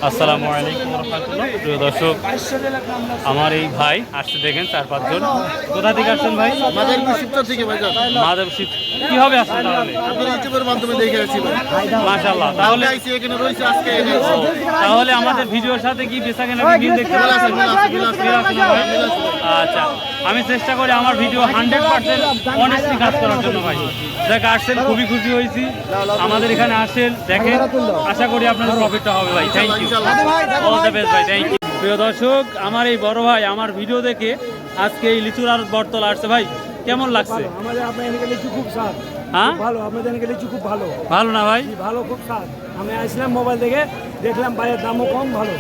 আসসালামু আলাইকুম রাহমাতুল্লাহ। প্রিয় দর্শক, আমার এই ভাই আসছে দেখেন 4-5 জন। কোথা থেকে আসছেন ভাই? মাদারীপুর শিবচর থেকে ভাই যান। মাধবশীত কিভাবে আসছেন তাহলে? আপনার ইউটিউবের মাধ্যমে দেখে আসছি ভাই। মাশাআল্লাহ। তাহলে আইসি এখানে রয়েছে আজকে এনে ও, তাহলে আমাদের ভিডিওর সাথে কি বেচাকেনা মিল দেখতে পাচ্ছেন? মিল আছে না ভাই? আচ্ছা, আমি চেষ্টা করি আমার ভিডিও 100% অনেস্টলি কাজ করার জন্য ভাই। যাক, আসছেন খুবই খুশি হয়েছি। আমাদের এখানে আসেন দেখেন, আশা করি আপনাদের প্রফিটটা হবে ভাই। Thank you, all the best ভাই। Thank you. প্রিয় দর্শক, আমার এই বড় ভাই আমার ভিডিও দেখে আজকে এই লিচুর আর বটতলা আসছে ভাই, কেমন লাগছে? আমাদের আপনার এখানে লিচু খুব স্বাদ, হ্যাঁ ভালো। আমাদের এখানে লিচু খুব ভালো, ভালো না ভাই? ভালো খুব স্বাদ। আমি আসলাম মোবাইল থেকে, দেখলাম ভাইয়ের দামও কম, ভালো।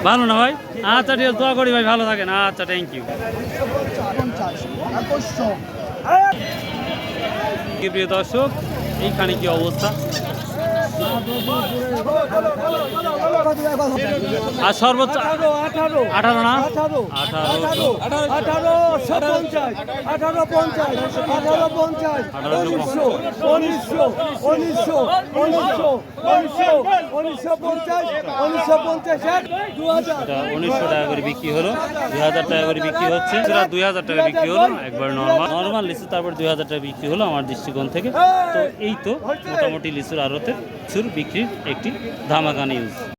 ভালো না ভাই? আচ্ছা ঠিক আছে, দোয়া করি ভাই ভালো থাকেন। আচ্ছা, থ্যাংক ইউ। প্রিয় দর্শক, এইখানে কি অবস্থা? আর সর্বোচ্চ 18 না? 1900 টাকা করে বিক্রি হলো, 2000 টাকা করে বিক্রি হচ্ছে, 2000 টাকা বিক্রি হলো একবার নর্মাল লিচু, তারপর 2000 টাকা বিক্রি হলো আমার দৃষ্টিকোণ থেকে। তো এই তো মোটামুটি লিচুর আড়তে লিচুর বিক্রির একটি ধামাকা নিউজ।